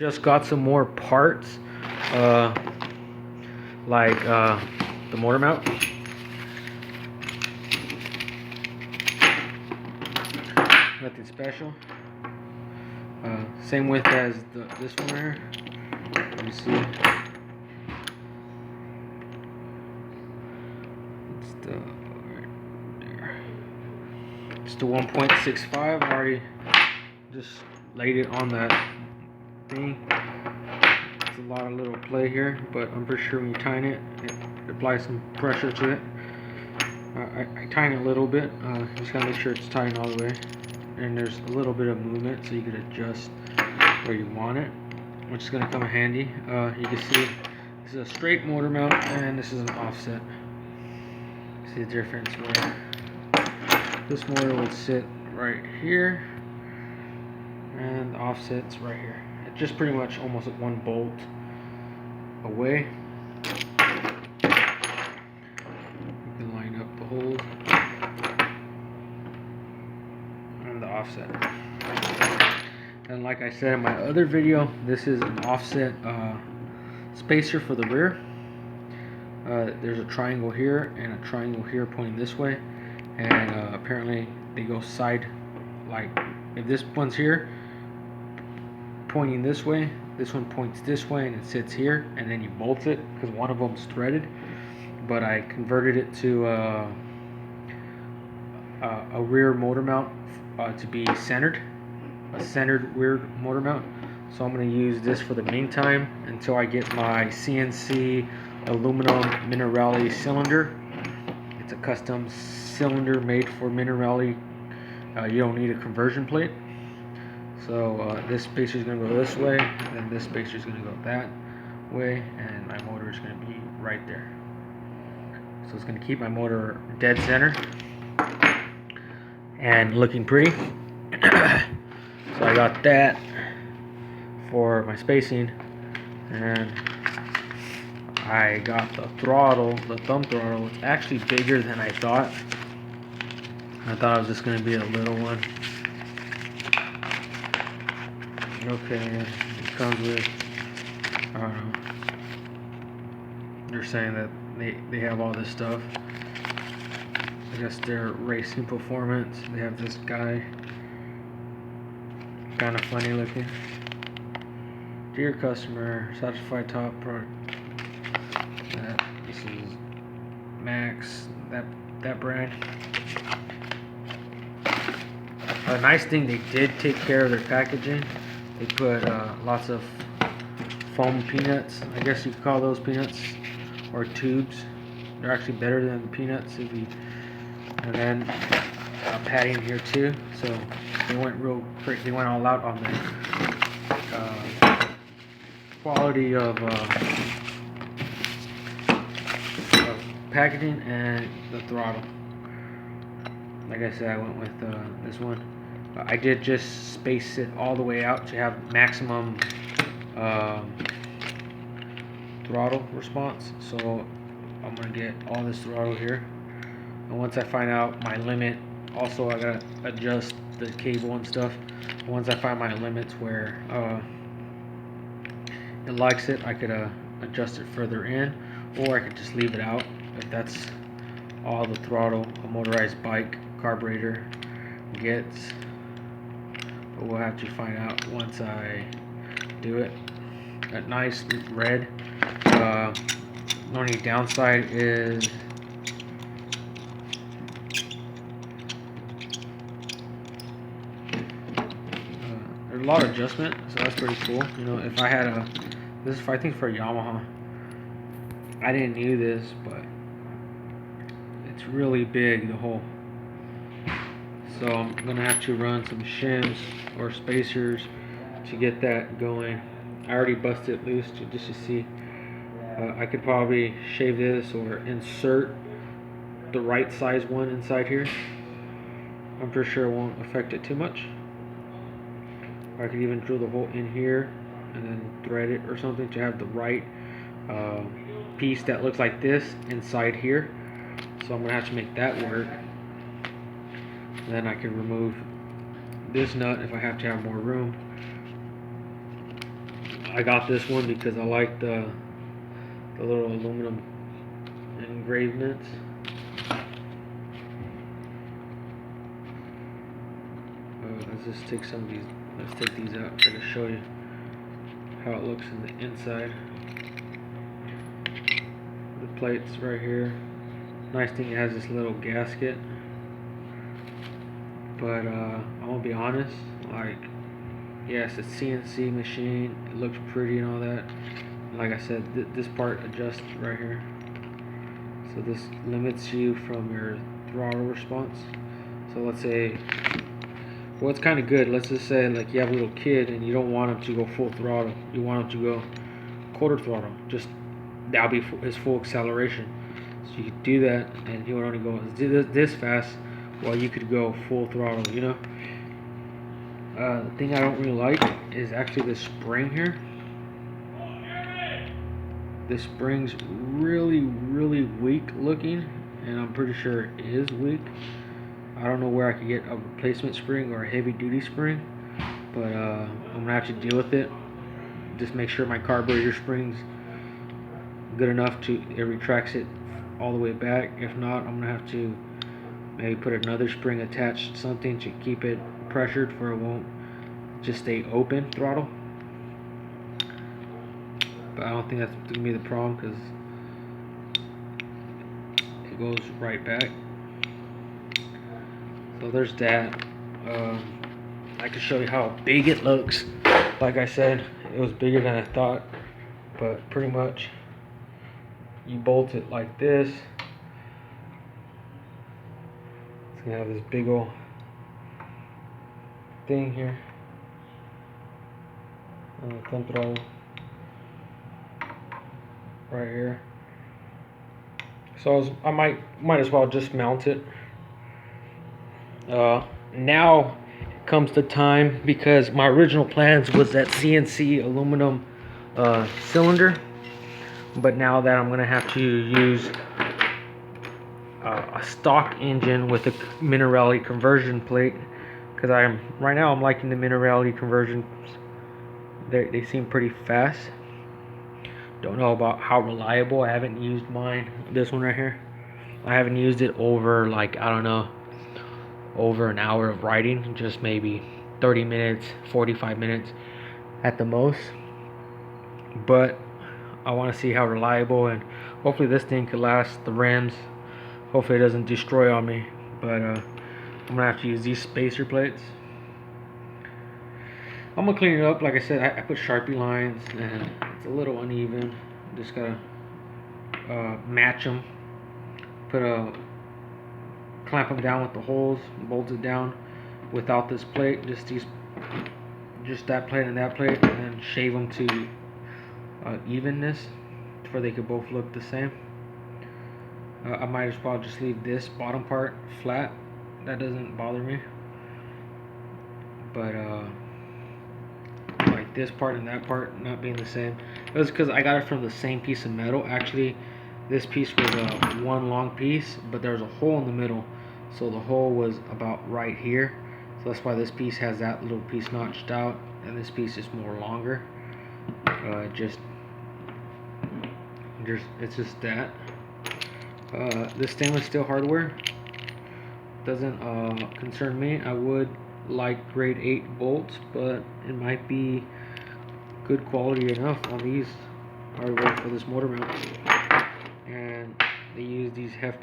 Just got some more parts, like the motor mount. Nothing special. Same width as this one here. Let me see. It's the right there. It's the 1.65. I already just laid it on that thing. It's a lot of little play here, but I'm pretty sure when you tighten it, it applies some pressure to it. I tighten it a little bit. Just gotta make sure it's tightened all the way. And there's a little bit of movement, so you can adjust where you want it, which is going to come in handy. You can see this is a straight motor mount and this is an offset. See the difference where this motor would sit right here and the offset's right here. It's just pretty much almost like one bolt away. You can line up the holes and the offset. And like I said in my other video, this is an offset spacer for the rear. There's a triangle here and a triangle here pointing this way, and apparently they go side, like if this one's here pointing this way, this one points this way and it sits here, and then you bolt it because one of them's threaded. But I converted it to a rear motor mount to be centered. A centered rear motor mount, so I'm going to use this for the meantime until I get my CNC aluminum Cen-Valley cylinder. It's a custom cylinder made for Cen-Valley. You don't need a conversion plate, so this spacer is going to go this way, and this spacer is going to go that way, and my motor is going to be right there. So it's going to keep my motor dead center and looking pretty. So I got that for my spacing, and I got the throttle, the thumb throttle. It's actually bigger than I thought. I thought it was just going to be a little one. Okay, it comes with, I don't know, they're saying that they have all this stuff. I guess they're racing performance. They have this guy. Kind of funny looking. Dear customer, satisfied top product. This is Max, that brand. A nice thing, they did take care of their packaging. They put lots of foam peanuts. I guess you could call those peanuts, or tubes. They're actually better than the peanuts if you. And then padding here too, so they went real quick. They went all out on the quality of packaging and the throttle. Like I said, I went with this one. I did just space it all the way out to have maximum throttle response. So I'm gonna get all this throttle here, and once I find out my limit, also I gotta adjust the cable and stuff. Once I find my limits where it likes it, I could adjust it further in, or I could just leave it out if that's all the throttle a motorized bike carburetor gets. But we'll have to find out once I do it. That nice red. The only downside is there's a lot of adjustment, so that's pretty cool. You know, if I had this is I think for a Yamaha. I didn't need this, but it's really big, the hole. So I'm gonna have to run some shims or spacers to get that going. I already busted it loose just to see. I could probably shave this or insert the right size one inside here. I'm pretty sure it won't affect it too much. Or I could even drill the hole in here and then thread it or something to have the right piece that looks like this inside here. So I'm gonna have to make that work. Then I can remove this nut if I have to have more room. I got this one because I like the little aluminum engravements. Let's just take some of these. Let's take these out. Try to show you how it looks in the inside. The plates right here. Nice thing, it has this little gasket. But I'm gonna be honest, like, yes, it's CNC machine. It looks pretty and all that. Like I said, this part adjusts right here. So this limits you from your throttle response. So let's say, well, it's kind of good. Let's just say like you have a little kid and you don't want him to go full throttle. You want him to go quarter throttle. Just that'll be his full acceleration. So you could do that, and he would only go this fast, while you could go full throttle. You know. The thing I don't really like is actually this spring here. This spring's really weak looking, and I'm pretty sure it is weak. I don't know where I could get a replacement spring or a heavy duty spring, but I'm gonna have to deal with it. Just make sure my carburetor spring's good enough to it retracts it all the way back. If not, I'm gonna have to maybe put another spring attached, something to keep it pressured for it won't just stay open throttle. But I don't think that's gonna be the problem because it goes right back. So there's that. I can show you how big it looks. Like I said, it was bigger than I thought, but pretty much you bolt it like this. It's gonna have this big old thing here. Thumb throttle right here. So I might as well just mount it. Now comes the time, because my original plans was that CNC aluminum cylinder, but now that I'm gonna have to use a stock engine with a minerality conversion plate, because right now I'm liking the minerality conversions. They seem pretty fast. Don't know about how reliable. I haven't used mine. This one right here, I haven't used it over, like, I don't know, over an hour of riding. Just maybe 30 minutes, 45 minutes at the most. But I want to see how reliable, and hopefully this thing could last. The rims, hopefully it doesn't destroy on me. But I'm gonna have to use these spacer plates. I'm gonna clean it up. Like I said, I put Sharpie lines, and it's a little uneven. Just gotta match them. Clamp them down with the holes, bolt it down without this plate. Just that plate and that plate, and then shave them to evenness, where they could both look the same. I might as well just leave this bottom part flat. That doesn't bother me. But like this part and that part not being the same, it was because I got it from the same piece of metal. Actually, this piece was one long piece, but there was a hole in the middle, so the hole was about right here. So that's why this piece has that little piece notched out, and this piece is more longer. It's just that. This stainless steel hardware doesn't concern me. I would like grade 8 bolts, but it might be good quality enough on these hardware for this motor mount. And they use these hefty